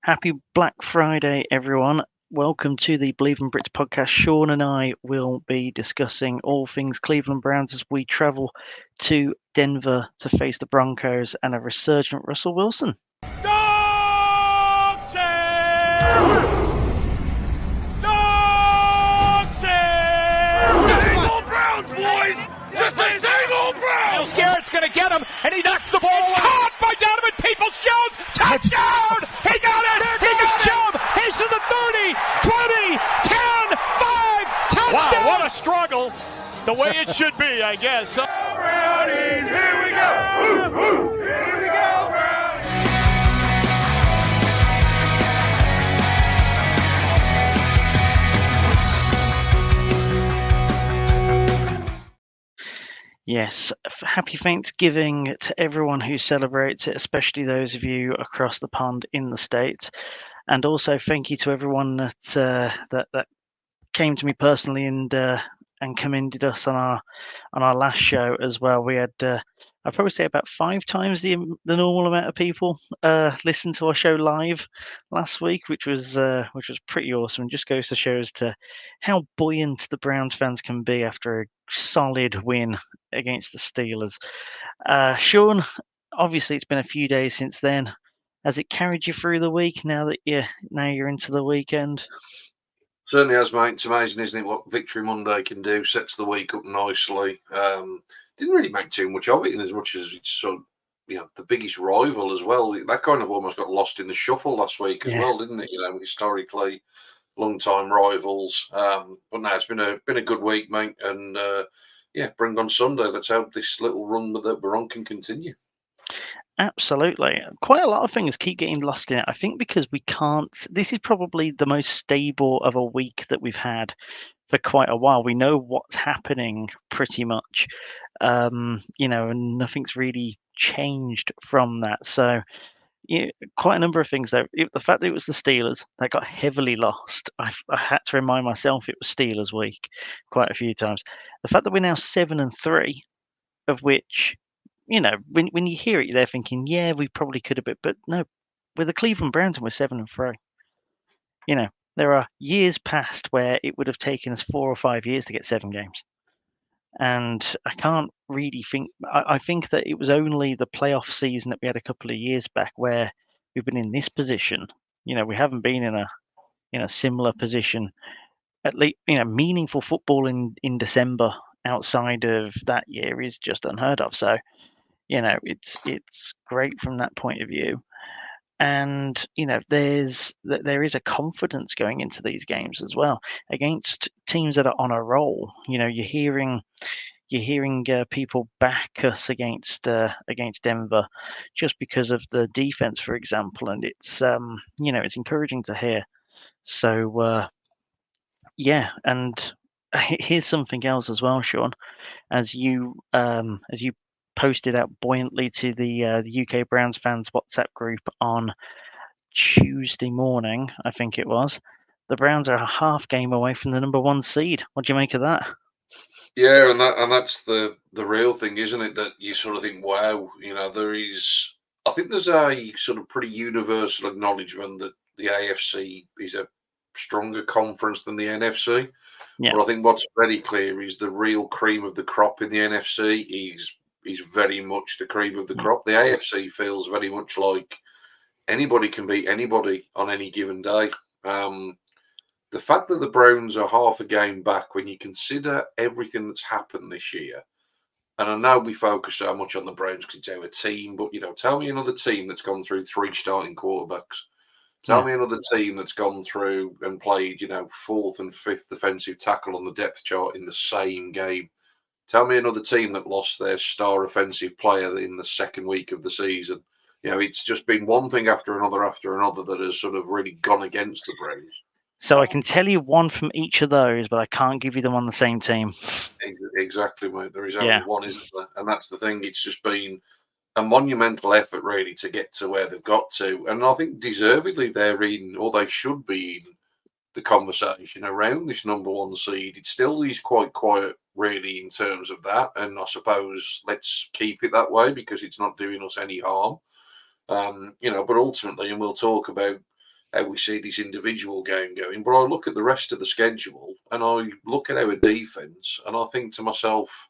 Happy Black Friday, everyone. Welcome to the Believe in Brits podcast. Shaun and I will be discussing all things Cleveland Browns as we travel to Denver to face the Broncos and a resurgent Russell Wilson. Dog tail! Dog tail! Same old Browns, boys! Just the same old Browns! Garrett's gonna get him, and he knocks the ball away. Caught by Donovan Peoples-Jones! Touchdown! He got it! He got Chubb! He's to the 30, 20, 10, 5, touchdown! Wow, what a struggle! The way it should be, I guess. Brownies, here we go! Woo, woo. Here we go, Browns! Yes, happy Thanksgiving to everyone who celebrates it, especially those of you across the pond in the States. And also thank you to everyone that came to me personally and commended us on our last show as well. We had I'd probably say about 5 times the normal amount of people listened to our show live last week, which was pretty awesome. Just goes to show as to how buoyant the Browns fans can be after a solid win against the Steelers. Shaun, obviously it's been a few days since then. Has it carried you through the week now that you're into the weekend? Certainly has, mate. It's amazing, isn't it, what Victory Monday can do? Sets the week up nicely. Didn't really make too much of it, in as much as it's sort of, the biggest rival as well. That kind of almost got lost in the shuffle last week as well, didn't it? Historically, long-time rivals. But no, it's been a good week, mate. And bring on Sunday. Let's hope this little run that we're on can continue. Absolutely. Quite a lot of things keep getting lost in it. I think because we can't. This is probably the most stable of a week that we've had for quite a while. We know what's happening pretty much, and nothing's really changed from that. So, quite a number of things though. The fact that it was the Steelers that got heavily lost, I had to remind myself it was Steelers week quite a few times. The fact that we're now 7-3, of which, when you hear it, they're thinking, yeah, we probably could have been, but no, we're the Cleveland Browns and we're 7-3. There are years past where it would have taken us 4 or 5 years to get 7 games. And I can't really think, I think that it was only the playoff season that we had a couple of years back where we've been in this position. We haven't been in a similar position, at least, meaningful football in December outside of that year is just unheard of. So, it's great from that point of view. And there is a confidence going into these games as well against teams that are on a roll. You're hearing people back us against Denver just because of the defense, for example, and it's it's encouraging to hear. So and here's something else as well, Shaun, as you posted out buoyantly to the UK Browns fans WhatsApp group on Tuesday morning, I think it was. The Browns are a half game away from the number 1 seed. What do you make of that? Yeah, and that's the real thing, isn't it? That you sort of think, wow, I think there's a sort of pretty universal acknowledgement that the AFC is a stronger conference than the NFC. Yeah. But I think what's very clear is the real cream of the crop in the NFC is very much the cream of the crop. The AFC feels very much like anybody can beat anybody on any given day. The fact that the Browns are half a game back when you consider everything that's happened this year, and I know we focus so much on the Browns because it's our team, but, tell me another team that's gone through 3 starting quarterbacks. Tell me another team that's gone through and played, 4th and 5th defensive tackle on the depth chart in the same game. Tell me another team that lost their star offensive player in the second week of the season. It's just been one thing after another that has sort of really gone against the Browns. So I can tell you one from each of those, but I can't give you them on the same team. Exactly, mate. There is only one, isn't there? And that's the thing. It's just been a monumental effort, really, to get to where they've got to. And I think deservedly they're in, or they should be in, the conversation around this number 1 seed. It still is quite quiet, really, in terms of that. And I suppose let's keep it that way because it's not doing us any harm. But ultimately, and we'll talk about how we see this individual game going. But I look at the rest of the schedule and I look at our defence and I think to myself,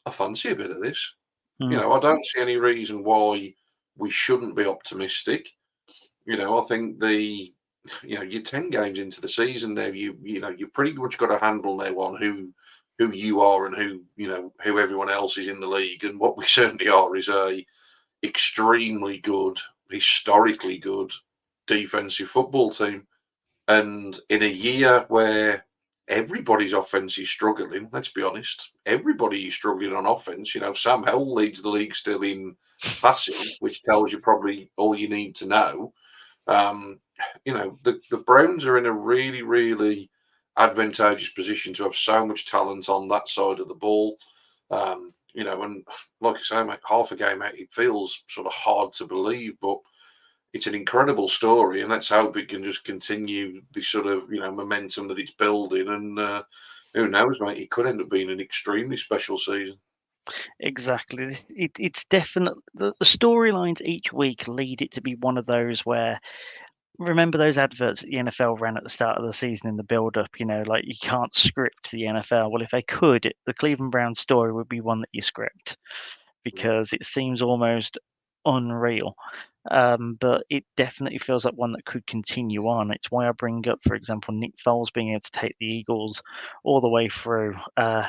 I fancy a bit of this. Mm. I don't see any reason why we shouldn't be optimistic. I think you're 10 games into the season now. You pretty much got a handle now on who you are and who everyone else is in the league. And what we certainly are is a extremely good, historically good defensive football team. And in a year where everybody's offense is struggling, let's be honest, everybody is struggling on offense. Sam Howell leads the league still in passing, which tells you probably all you need to know. The Browns are in a really, really advantageous position to have so much talent on that side of the ball. And like I say, mate, half a game out, it feels sort of hard to believe, but it's an incredible story, and let's hope it can just continue this sort of momentum that it's building. And who knows, mate? It could end up being an extremely special season. Exactly. It's definitely the storylines each week lead it to be one of those where, remember those adverts that the NFL ran at the start of the season in the build-up, like you can't script the NFL. Well, if they could, the Cleveland Browns story would be one that you script because it seems almost unreal. But it definitely feels like one that could continue on. It's why I bring up, for example, Nick Foles being able to take the Eagles all the way through,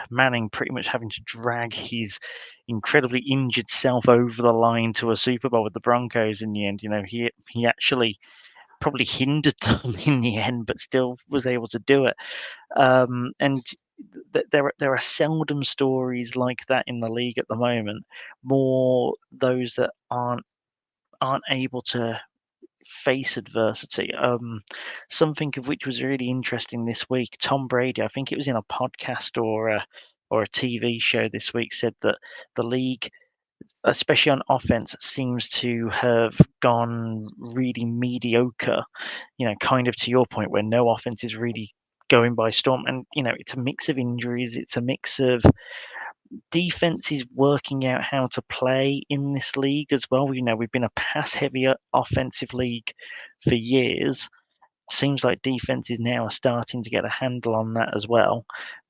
Manning pretty much having to drag his incredibly injured self over the line to a Super Bowl with the Broncos in the end. He actually probably hindered them in the end, but still was able to do it. And there are seldom stories like that in the league at the moment. More those that aren't able to face adversity. Something of which was really interesting this week. Tom Brady, I think it was in a podcast or a TV show this week, said that the league, especially on offense, seems to have gone really mediocre, kind of to your point, where no offense is really going by storm. And, it's a mix of injuries, it's a mix of defenses working out how to play in this league as well. We've been a pass heavier offensive league for years. Seems like defenses now are starting to get a handle on that as well.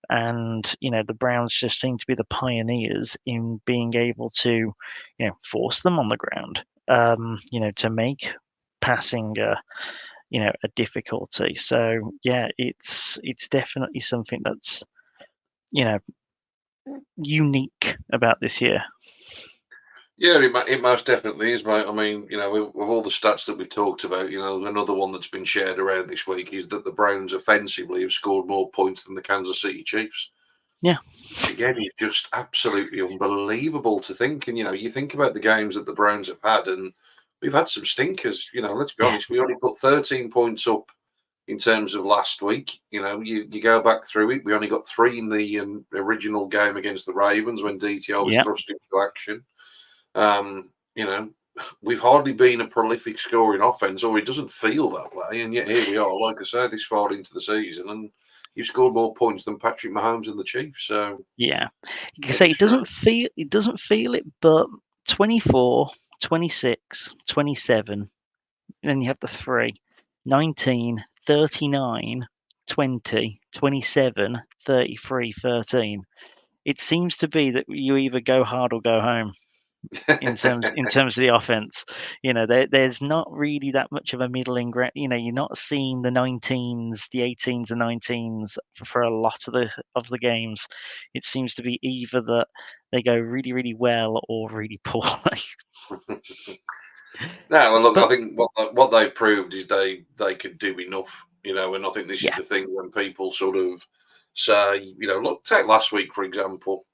And the Browns just seem to be the pioneers in being able to force them on the ground, to make passing a difficulty. So yeah, it's definitely something that's unique about this year. Yeah, it most definitely is, mate. I mean, with all the stats that we talked about, another one that's been shared around this week is that the Browns offensively have scored more points than the Kansas City Chiefs. Yeah. Which again is just absolutely unbelievable to think. And, you think about the games that the Browns have had, and we've had some stinkers. Let's be honest, we only put 13 points up in terms of last week. You go back through it, we only got 3 in the original game against the Ravens when DTR was thrust into action. We've hardly been a prolific scoring offense, or it doesn't feel that way. And yet here we are, like I say, this far into the season, and you've scored more points than Patrick Mahomes and the Chiefs. So yeah, you can say it doesn't feel it, but 24, 26, 27, then you have the 3, 19, 39, 20, 27, 33, 13. It seems to be that you either go hard or go home. In terms of the offense, there's not really that much of a middling ground. You're not seeing the 19s, the 18s, and 19s for a lot of the games. It seems to be either that they go really, really well or really poorly. No, look, But I think what they've proved is they could do enough, and I think this is the thing when people sort of say, look, take last week, for example,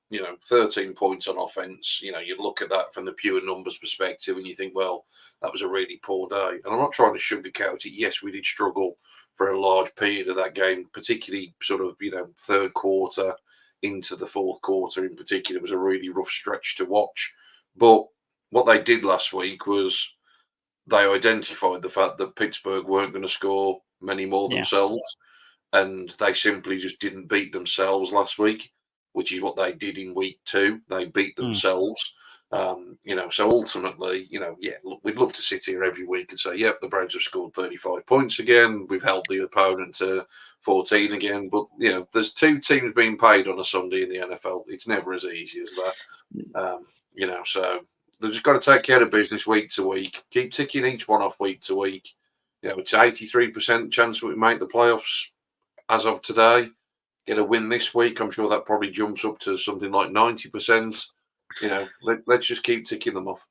13 points on offense, you look at that from the pure numbers perspective and you think, well, that was a really poor day. And I'm not trying to sugarcoat it. Yes, we did struggle for a large period of that game, particularly sort of, third quarter into the fourth quarter in particular was a really rough stretch to watch. But what they did last week was they identified the fact that Pittsburgh weren't going to score many more themselves, and they simply just didn't beat themselves last week, which is what they did in week 2. They beat themselves. So ultimately, look, we'd love to sit here every week and say, yep, the Browns have scored 35 points again. We've held the opponent to 14 again. But, there's two teams being paid on a Sunday in the NFL. It's never as easy as that. So they've just got to take care of business week to week, keep ticking each one off week to week. It's 83% chance that we make the playoffs as of today. Get a win this week, I'm sure that probably jumps up to something like 90%. Let's just keep ticking them off.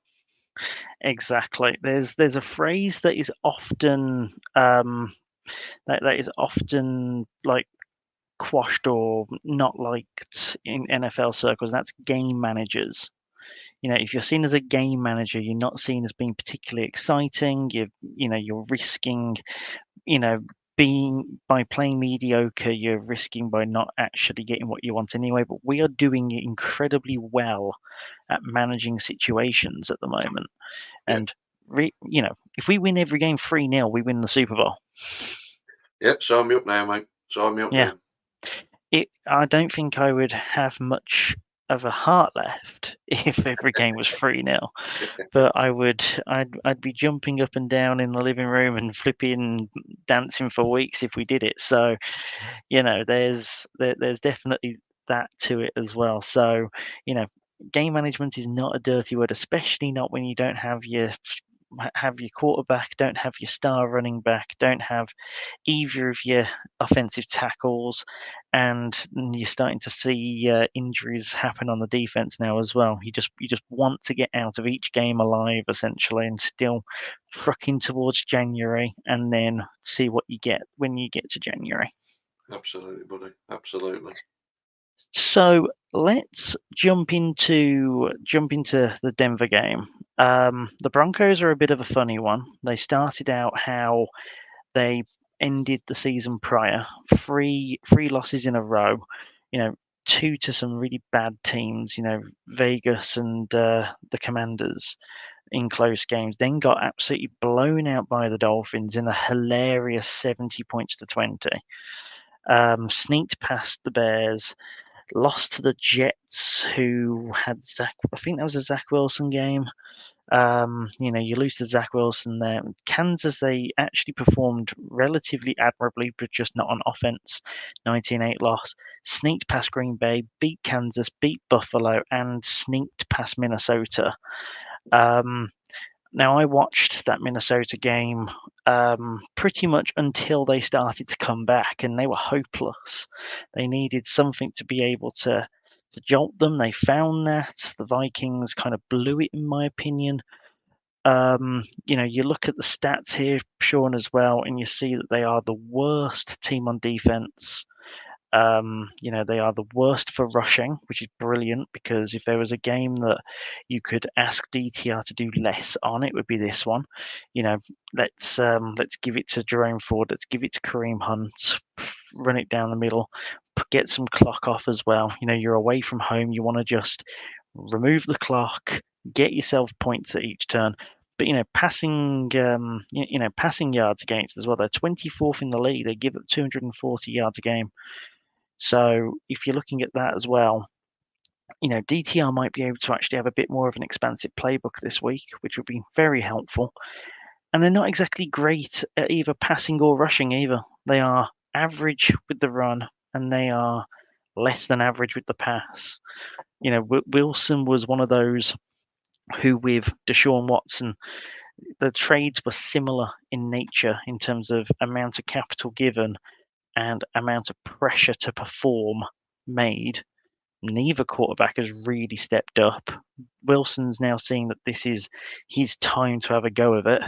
Exactly. There's a phrase that is often that is often like quashed or not liked in NFL circles, and that's game managers. If you're seen as a game manager, you're not seen as being particularly exciting. You're risking, being by playing mediocre, you're risking by not actually getting what you want anyway. But we are doing incredibly well at managing situations at the moment. And if we win every game 3-0, we win the Super Bowl. Yep, sign me up now, mate. Sign me up now. I don't think I would have much of a heart left if every game was 3-0. But I'd be jumping up and down in the living room and flipping, dancing for weeks if we did it. So, there's definitely that to it as well. So, game management is not a dirty word, especially not when you don't have your quarterback, don't have your star running back, don't have either of your offensive tackles, and you're starting to see injuries happen on the defense now as well. You just want to get out of each game alive, essentially, and still trucking towards January, and then see what you get when you get to January. Absolutely, buddy. Absolutely. So let's jump into the Denver game. The Broncos are a bit of a funny one. They started out how they ended the season prior, three losses in a row. Two to some really bad teams. Vegas and the Commanders in close games. Then got absolutely blown out by the Dolphins in a hilarious 70 points to 20. Sneaked past the Bears. Lost to the Jets, who had Zach. I think that was a Zach Wilson game. You lose to Zach Wilson there. Kansas, they actually performed relatively admirably, but just not on offense. 19-8 loss. Sneaked past Green Bay, beat Kansas, beat Buffalo, and sneaked past Minnesota. Now, I watched that Minnesota game pretty much until they started to come back, and they were hopeless. They needed something to be able to jolt them. They found that. The Vikings kind of blew it, in my opinion. You look at the stats here, Shaun, as well, and you see that they are the worst team on defense. They are the worst for rushing, which is brilliant, because if there was a game that you could ask DTR to do less on, it would be this one. Let's give it to Jerome Ford. Let's give it to Kareem Hunt. Run it down the middle. Get some clock off as well. You're away from home. You want to just remove the clock, get yourself points at each turn. But passing yards against as well. They're 24th in the league. They give up 240 yards a game. So if you're looking at that as well, DTR might be able to actually have a bit more of an expansive playbook this week, which would be very helpful. And they're not exactly great at either passing or rushing either. They are average with the run, and they are less than average with the pass. Wilson was one of those who, with Deshaun Watson, the trades were similar in nature in terms of amount of capital given and amount of pressure to perform made. Neither quarterback has really stepped up. Wilson's now seeing that this is his time to have a go of it.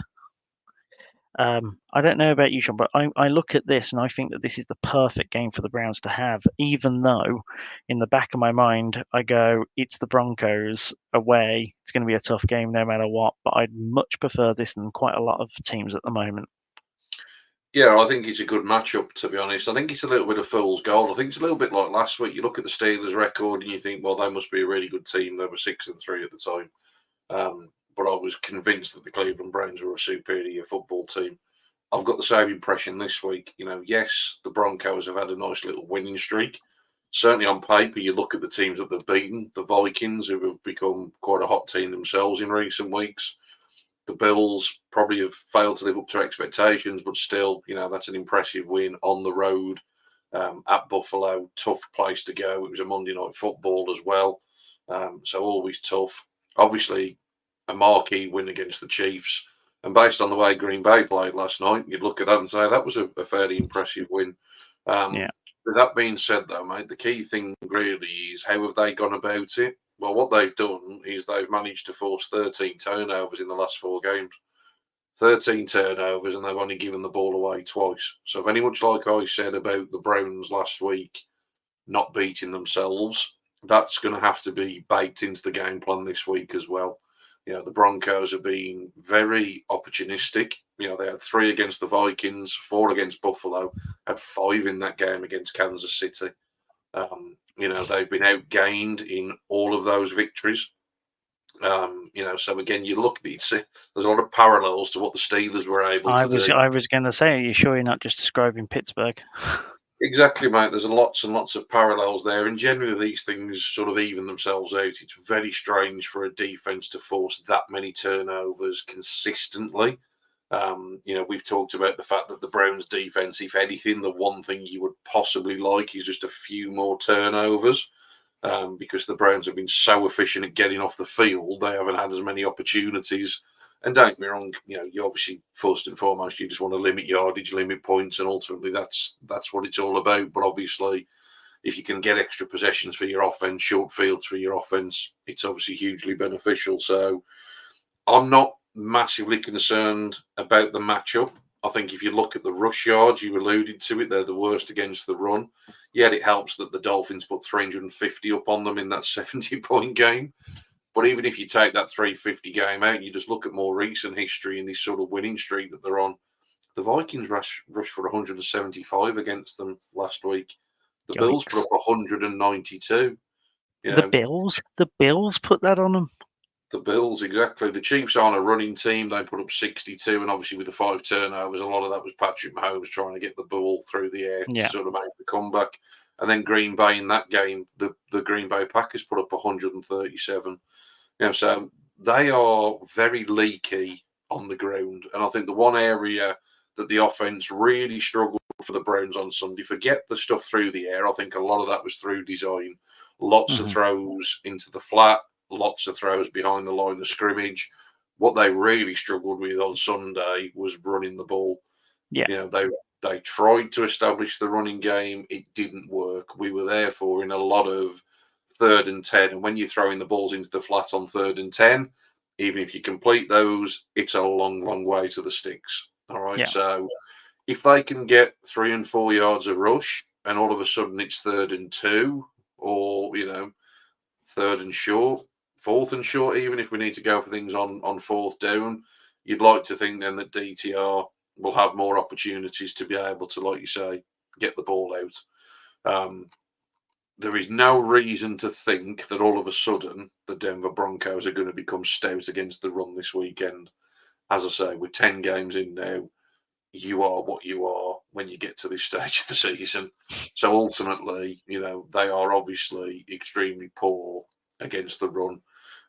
I don't know about you, Shaun, but I look at this and I think that this is the perfect game for the Browns to have, even though in the back of my mind I go, it's the Broncos away. It's going to be a tough game no matter what, but I'd much prefer this than quite a lot of teams at the moment. Yeah, I think it's a good matchup, to be honest. I think it's a little bit of fool's gold. I think it's a little bit like last week. You look at the Steelers' record and you think, well, they must be a really good team. They were 6-3 at the time. But I was convinced that the Cleveland Browns were a superior football team. I've got the same impression this week. Yes, the Broncos have had a nice little winning streak. certainly on paper, you look at the teams that they've beaten, the Vikings, who have become quite a hot team themselves in recent weeks. The Bills probably have failed to live up to expectations, but still, that's an impressive win on the road at Buffalo. Tough place to go. It was a Monday Night Football as well, so always tough. Obviously, a marquee win against the Chiefs. And based on the way Green Bay played last night, you'd look at that and say that was a fairly impressive win. With that being said, though, mate, the key thing really is how have they gone about it? Well, what they've done is they've managed to force 13 turnovers in the last 4 games. 13 turnovers, and they've only given the ball away twice. So very much like I said about the Browns last week not beating themselves, that's going to have to be baked into the game plan this week as well. The Broncos have been very opportunistic. They had 3 against the Vikings, 4 against Buffalo, had 5 in that game against Kansas City. They've been outgained in all of those victories. So again, you look at it, there's a lot of parallels to what the Steelers were able to do. I was going to say, are you sure you're not just describing Pittsburgh? Exactly, mate. There's lots and lots of parallels there, and generally these things sort of even themselves out. It's very strange for a defense to force that many turnovers consistently. We've talked about the fact that the Browns' defense, if anything, the one thing you would possibly like is just a few more turnovers, because the Browns have been so efficient at getting off the field. They haven't had as many opportunities. And don't get me wrong, you obviously, first and foremost, you just want to limit yardage, limit points, and ultimately that's what it's all about. But obviously, if you can get extra possessions for your offense, short fields for your offense, it's obviously hugely beneficial. So I'm not massively concerned about the matchup. I think if you look at the rush yards, you alluded to it, they're the worst against the run. Yet it helps that the Dolphins put 350 up on them in that 70-point game. But even if you take that 350 game out, and you just look at more recent history in this sort of winning streak that they're on, the Vikings rushed for 175 against them last week. The Bills put up 192. The Bills put that on them. The Bills, exactly. The Chiefs aren't a running team. They put up 62, and obviously with the 5 turnovers, a lot of that was Patrick Mahomes trying to get the ball through the air to sort of make the comeback. And then Green Bay in that game, the Green Bay Packers put up 137. So they are very leaky on the ground. And I think the one area that the offense really struggled for the Browns on Sunday, forget the stuff through the air. I think a lot of that was through design. Lots of throws into the flat, lots of throws behind the line of scrimmage. What they really struggled with on Sunday was running the ball. They tried to establish the running game. It didn't work. We were therefore in a lot of 3rd and 10. And when you're throwing the balls into the flat on 3rd and 10, even if you complete those, it's a long, long way to the sticks. All right. Yeah. So if they can get 3 and 4 yards of rush and all of a sudden it's 3rd and 2 or, 3rd and short, 4th and short, even if we need to go for things on 4th down, you'd like to think then that DTR will have more opportunities to be able to, like you say, get the ball out. There is no reason to think that all of a sudden the Denver Broncos are going to become stout against the run this weekend. As I say, we're 10 games in now. You are what you are when you get to this stage of the season. So ultimately, they are obviously extremely poor against the run.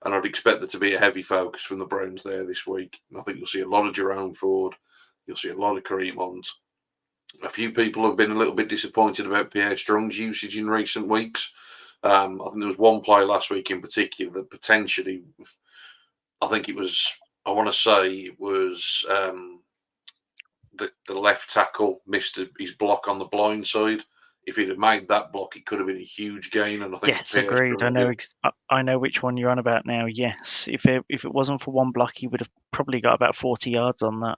And I'd expect there to be a heavy focus from the Browns there this week. I think you'll see a lot of Jerome Ford. You'll see a lot of Kareem Hunt. A few people have been a little bit disappointed about Pierre Strong's usage in recent weeks. I think there was one play last week in particular that potentially, I want to say it was the left tackle missed his block on the blind side. If he'd have made that block, it could have been a huge gain. And I think yes, agreed. I know which one you're on about now. Yes, if it wasn't for one block, he would have probably got about 40 yards on that.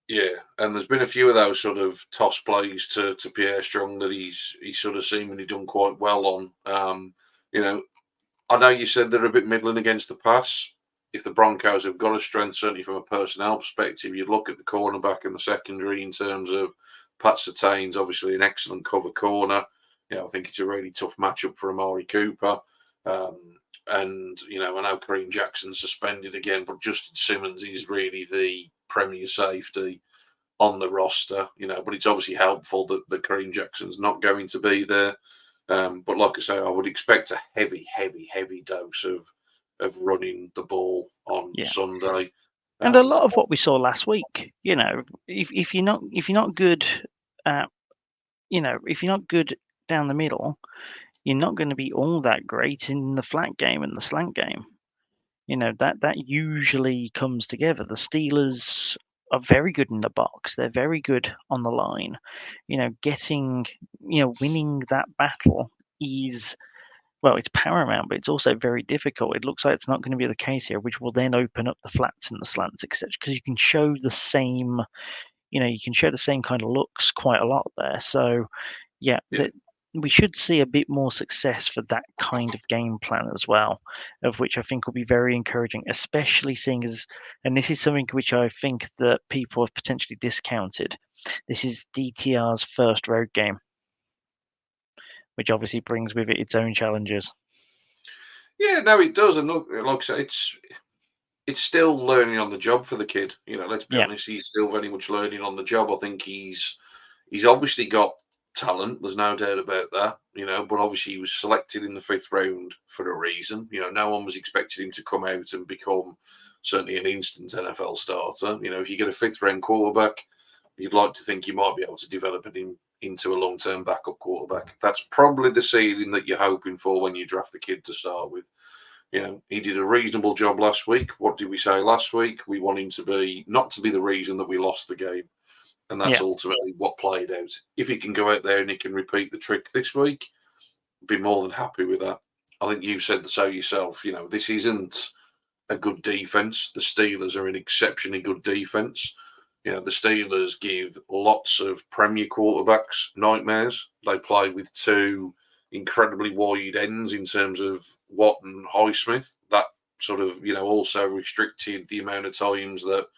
Yeah, and there's been a few of those sort of toss plays to Pierre Strong that he's sort of seemingly done quite well on. I know you said they're a bit middling against the pass. If the Broncos have got a strength, certainly from a personnel perspective, you'd look at the cornerback and the secondary in terms of Pat Surtain's obviously an excellent cover corner. I think it's a really tough matchup for Amari Cooper. And, I know Kareem Jackson's suspended again, but Justin Simmons is really the premier safety on the roster, but it's obviously helpful that Kareem Jackson's not going to be there. But like I say, I would expect a heavy dose of running the ball on Sunday. And a lot of what we saw last week, if you're not good at, if you're not good down the middle, you're not going to be all that great in the flat game and the slant game. That usually comes together. The Steelers are very good in the box. They're very good on the line. Winning that battle is, well, it's paramount, but it's also very difficult. It looks like it's not going to be the case here, which will then open up the flats and the slants, etc. Because you can show the same, kind of looks quite a lot there. So, we should see a bit more success for that kind of game plan as well, of which I think will be very encouraging, especially seeing as, and this is something which I think that people have potentially discounted. This is DTR's first road game, which obviously brings with it its own challenges. Yeah, no, it does. And look, like I say, it's still learning on the job for the kid. Let's be honest, he's still very much learning on the job. I think he's obviously got talent. There's no doubt about that. But obviously he was selected in the 5th round for a reason. No one was expecting him to come out and become certainly an instant NFL starter. If you get a 5th round quarterback, you'd like to think you might be able to develop him into a long-term backup quarterback. That's probably the ceiling that you're hoping for when you draft the kid to start with. He did a reasonable job last week. What did we say last week? We want him to not to be the reason that we lost the game. And that's ultimately what played out. If he can go out there and he can repeat the trick this week, be more than happy with that. I think you said so yourself. This isn't a good defense. The Steelers are an exceptionally good defense. The Steelers give lots of Premier quarterbacks nightmares. They play with 2 incredibly wide ends in terms of Watt and Highsmith. That sort of, also restricted the amount of times that,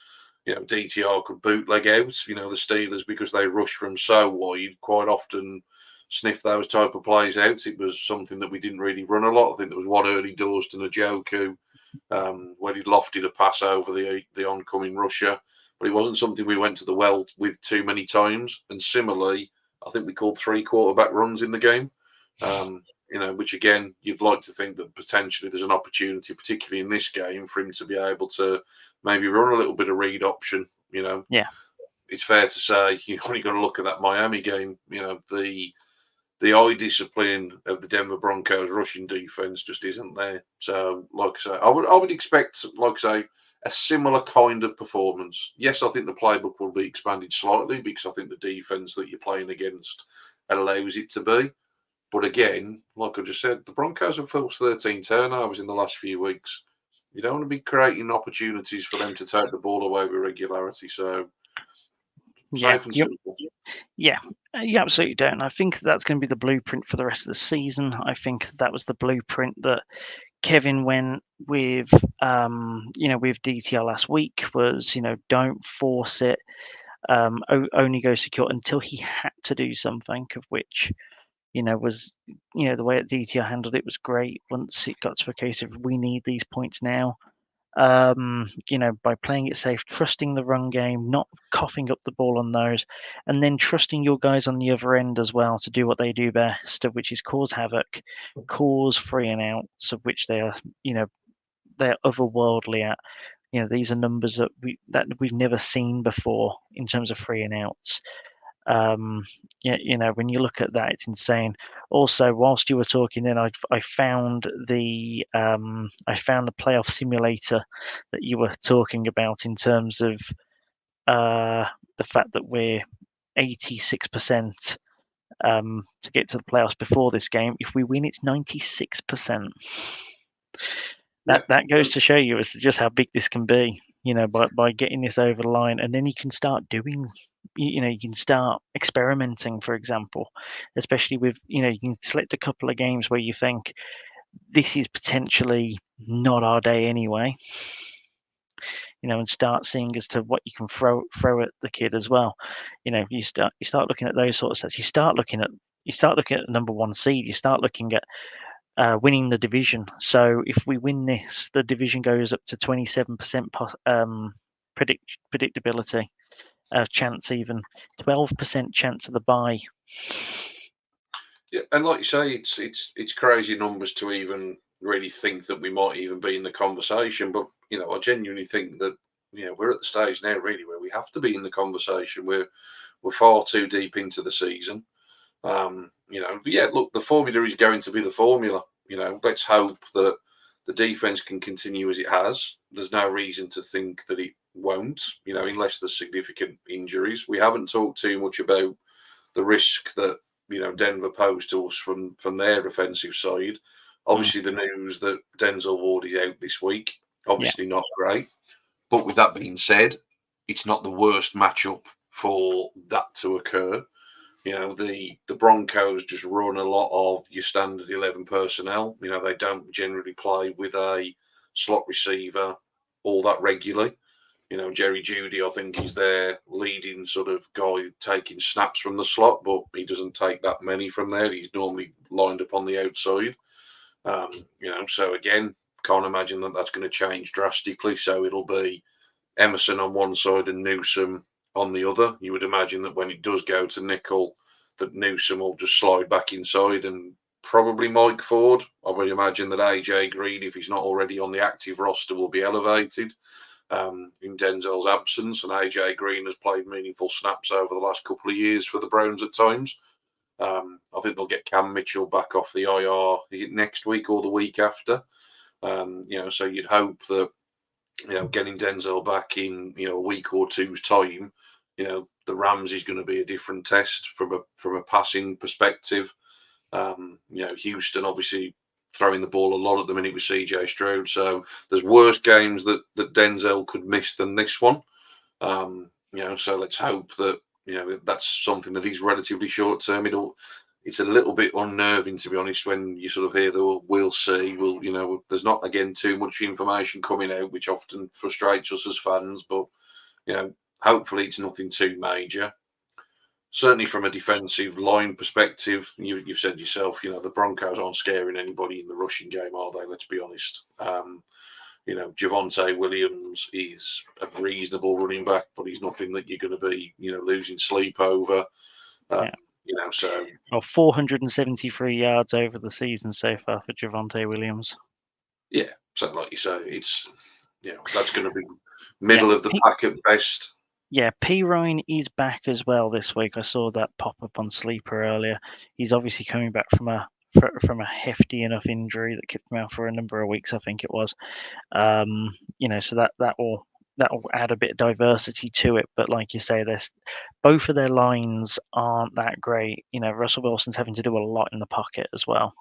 DTR could bootleg out. The Steelers, because they rush from so wide, quite often sniff those type of plays out. It was something that we didn't really run a lot. I think there was one early doors to Njoku where he'd lofted a pass over the oncoming rusher. But it wasn't something we went to the well with too many times. And similarly, I think we called 3 quarterback runs in the game, which again, you'd like to think that potentially there's an opportunity, particularly in this game, for him to be able to maybe run a little bit of read option. Yeah. It's fair to say, when you got to look at that Miami game, the eye discipline of the Denver Broncos rushing defense just isn't there. So, like I say, I would expect, like I say, a similar kind of performance. Yes, I think the playbook will be expanded slightly because I think the defense that you're playing against allows it to be. But again, like I just said, the Broncos have forced 13 turnovers in the last few weeks. You don't want to be creating opportunities for them to take the ball away with regularity. So, safe and simple. Yeah, you absolutely don't. I think that's going to be the blueprint for the rest of the season. I think that was the blueprint that Kevin went with, with DTR last week was, don't force it, only go secure until he had to do something, of which, was, the way that DTR handled it was great. Once it got to a case of we need these points now, by playing it safe, trusting the run game, not coughing up the ball on those, and then trusting your guys on the other end as well to do what they do best, which is cause havoc, cause 3 and outs, of which they are, they're otherworldly at. These are numbers that we've never seen before in terms of 3 and outs. When you look at that, it's insane. Also, whilst you were talking, then I found the playoff simulator that you were talking about in terms of the fact that we're 86% to get to the playoffs before this game. If we win, it's 96%. That goes to show you as to just how big this can be. By getting this over the line, and then you can start doing. You can start experimenting, for example, especially with, you can select a couple of games where you think this is potentially not our day anyway, and start seeing as to what you can throw at the kid as well. You start looking at those sort of sets. You start looking at the number 1 seed. You start looking at winning the division. So if we win this, the division goes up to 27% predictability. Chance, even 12% chance of the bye. Yeah, and like you say, it's crazy numbers to even really think that we might even be in the conversation. But I genuinely think that we're at the stage now, really, where we have to be in the conversation. We're far too deep into the season. But yeah, look, the formula is going to be the formula. Let's hope that the defense can continue as it has. There's no reason to think that it won't. Unless there's significant injuries. We haven't talked too much about the risk that Denver posed to us from their offensive side. Obviously, the news that Denzel Ward is out this week, obviously not great. But with that being said, it's not the worst matchup for that to occur. The Broncos just run a lot of your standard 11 personnel. They don't generally play with a slot receiver all that regularly. Jerry Jeudy, I think, is their leading sort of guy taking snaps from the slot, but he doesn't take that many from there. He's normally lined up on the outside. So again, can't imagine that that's going to change drastically. So it'll be Emerson on one side and Newsome on the other. You would imagine that when it does go to nickel, that Newsome will just slide back inside and probably Mike Ford. I would imagine that AJ Green, if he's not already on the active roster, will be elevated in Denzel's absence. And AJ Green has played meaningful snaps over the last couple of years for the Browns at times. I think they'll get Cam Mitchell back off the IR. Is it next week or the week after? So you'd hope that getting Denzel back in a week or two's time, the Rams is going to be a different test from a passing perspective. Houston obviously throwing the ball a lot at the minute with CJ Stroud. So there's worse games that Denzel could miss than this one. So let's hope that that's something that is relatively short term. It's a little bit unnerving, to be honest, when you sort of hear the we'll see. There's not again too much information coming out, which often frustrates us as fans. But hopefully it's nothing too major. Certainly from a defensive line perspective, you've said yourself, the Broncos aren't scaring anybody in the rushing game, are they? Let's be honest. Javonte Williams is a reasonable running back, but he's nothing that you're going to be, losing sleep over. So 473 yards over the season so far for Javonte Williams. Yeah, so like you say, it's that's going to be middle of the pack at best. Yeah, P. Ryan is back as well this week. I saw that pop up on Sleeper earlier. He's obviously coming back from a hefty enough injury that kept him out for a number of weeks, I think it was. So that will add a bit of diversity to it. But like you say, both of their lines aren't that great. Russell Wilson's having to do a lot in the pocket as well.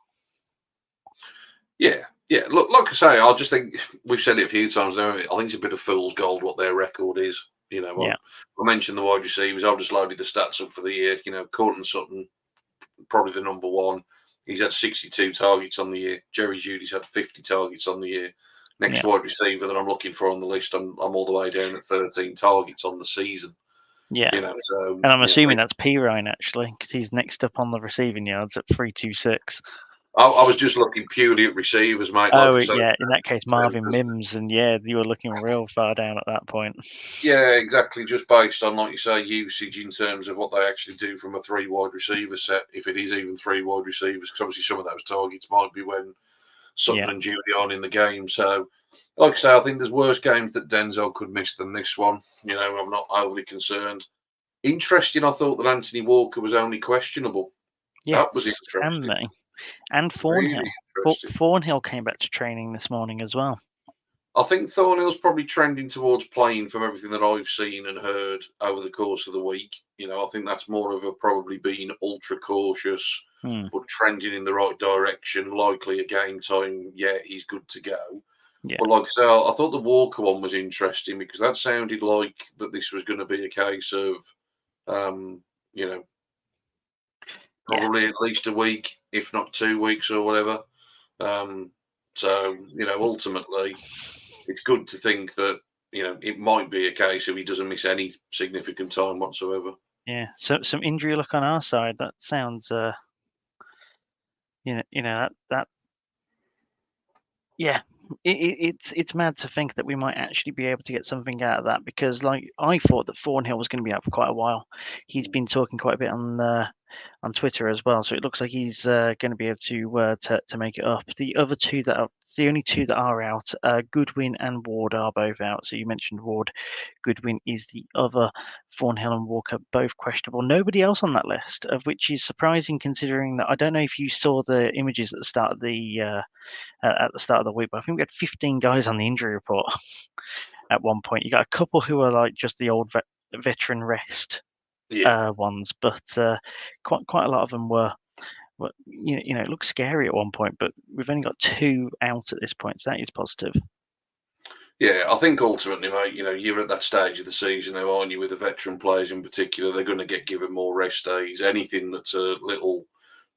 Yeah. Look, like I say, I just think we've said it a few times now. I think it's a bit of fool's gold what their record is. I mentioned the wide receivers. I've just loaded the stats up for the year. Courtland Sutton, probably the number one. He's had 62 targets on the year. Jerry Jeudy's had 50 targets on the year. Next wide receiver that I'm looking for on the list, I'm all the way down at 13 targets on the season. Yeah. And I'm assuming that's P. Ryan, actually, because he's next up on the receiving yards at 326. I was just looking purely at receivers, mate. In that case, Marvin Mims, and you were looking real far down at that point. Yeah, exactly. Just based on, like you say, usage in terms of what they actually do from a 3 wide receiver set, if it is even 3 wide receivers, because obviously some of those targets might be when Sutton and Jeudy aren't in the game. So, like I say, I think there's worse games that Denzel could miss than this one. I'm not overly concerned. Interesting, I thought that Anthony Walker was only questionable. Yeah, that was interesting. And Thornhill. Really Thornhill came back to training this morning as well. I think Thornhill's probably trending towards playing from everything that I've seen and heard over the course of the week. I think that's more of a probably being ultra cautious, but trending in the right direction. Likely a game time, he's good to go. Yeah. But like I say, I thought the Walker one was interesting because that sounded like that this was going to be a case of, probably at least a week, if not 2 weeks or whatever. Ultimately, it's good to think that, it might be a case if he doesn't miss any significant time whatsoever. Yeah. So some injury luck on our side. That sounds, that. Yeah. it's mad to think that we might actually be able to get something out of that, because like I thought that Thornhill was going to be out for quite a while. He's been talking quite a bit on Twitter as well, so it looks like he's going to be able to make it up. The other two that are the only two that are out, Goodwin and Ward are both out. So you mentioned Ward. Goodwin is the other. Thornhill and Walker both questionable. Nobody else on that list, of which is surprising considering that I don't know if you saw the images at the start of the week, but I think we had 15 guys on the injury report at one point. You got a couple who are like just the old veteran rest ones, but quite a lot of them were it looked scary at one point, but we've only got 2 out at this point, so that is positive. Yeah, I think ultimately, mate, you're at that stage of the season now, aren't you, with the veteran players in particular. They're going to get given more rest days. Anything that's a little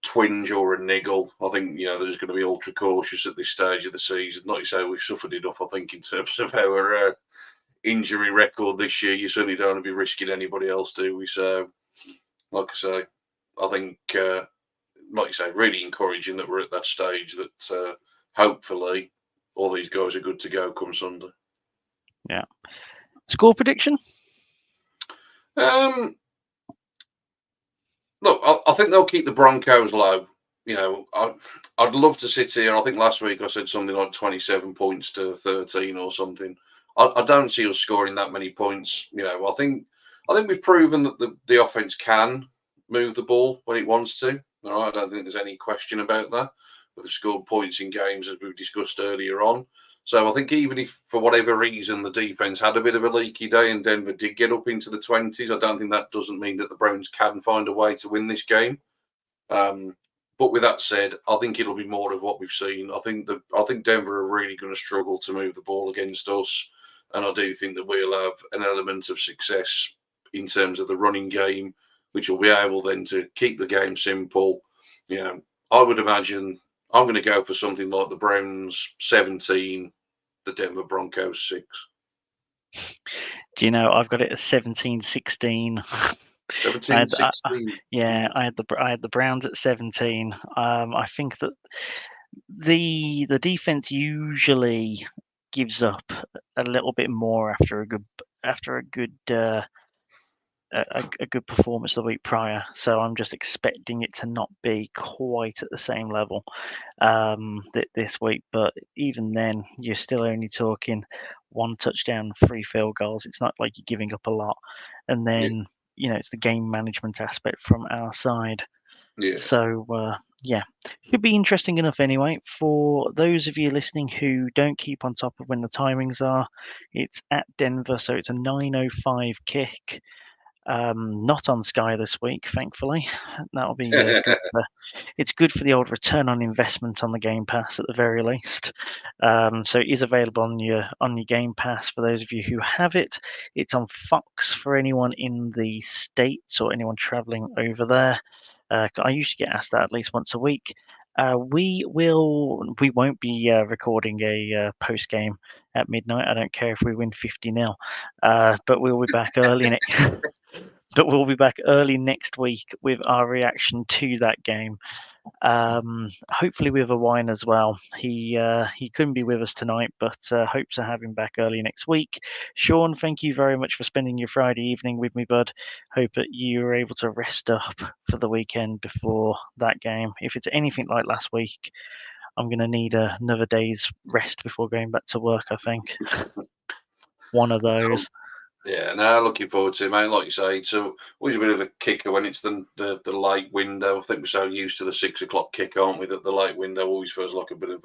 twinge or a niggle, I think, they're just going to be ultra cautious at this stage of the season. Like you say, we've suffered enough, I think, in terms of our injury record this year. You certainly don't want to be risking anybody else, do we? So, like I say, I think, like you say, really encouraging that we're at that stage that hopefully all these guys are good to go come Sunday. Yeah. Score prediction? Look, I think they'll keep the Broncos low. I'd love to sit here. I think last week I said something like 27 points to 13 or something. I don't see us scoring that many points. I think we've proven that the offense can move the ball when it wants to. All right, I don't think there's any question about that. They've scored points in games, as we've discussed earlier on. So I think even if, for whatever reason, the defense had a bit of a leaky day and Denver did get up into the 20s, I don't think that doesn't mean that the Browns can find a way to win this game. But with that said, I think it'll be more of what we've seen. I think Denver are really going to struggle to move the ball against us, and I do think that we'll have an element of success in terms of the running game, which will be able then to keep the game simple. I would imagine I'm going to go for something like the Browns 17, the Denver Broncos 6. Do you know, I've got it as 17-16. 17-16. Yeah, I had the Browns at 17. I think that the defense usually gives up a little bit more after a good performance the week prior. So I'm just expecting it to not be quite at the same level this week. But even then, you're still only talking 1 touchdown, 3 field goals. It's not like you're giving up a lot. And then, it's the game management aspect from our side. Yeah. So, should be interesting enough anyway. For those of you listening who don't keep on top of when the timings are, it's at Denver, so it's a 9:05 kick. Not on Sky this week, thankfully. That'll be good. It's good for the old return on investment on the Game Pass at the very least. So it is available on your Game Pass for those of you who have it. It's on Fox for anyone in the States or anyone traveling over there. I usually get asked that at least once a week. We won't be recording a post game at midnight. I don't care if we win 50-0, but we'll be back early next. But we'll be back early next week with our reaction to that game. Hopefully with a wine as well. He couldn't be with us tonight, but hope to have him back early next week. Shaun, thank you very much for spending your Friday evening with me, bud. Hope that you were able to rest up for the weekend before that game. If it's anything like last week, I'm going to need another day's rest before going back to work, I think. One of those. Yeah, no, looking forward to it, mate. Like you say, it's always a bit of a kicker when it's the late window. I think we're so used to the 6 o'clock kick, aren't we? That the late window always feels like a bit of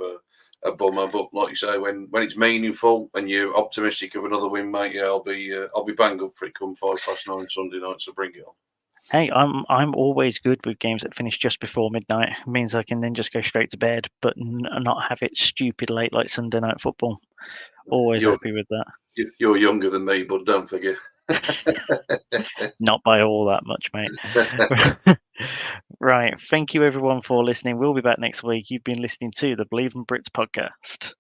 a bummer. But like you say, when it's meaningful and you're optimistic of another win, mate, yeah, I'll be bang up for it come 9:05 Sunday night. So bring it on. Hey, I'm always good with games that finish just before midnight. It means I can then just go straight to bed, but not have it stupid late like Sunday night football. Always happy with that. You're younger than me, but don't forget. Not by all that much, mate. Right. Thank you, everyone, for listening. We'll be back next week. You've been listening to the Believe in Brits podcast.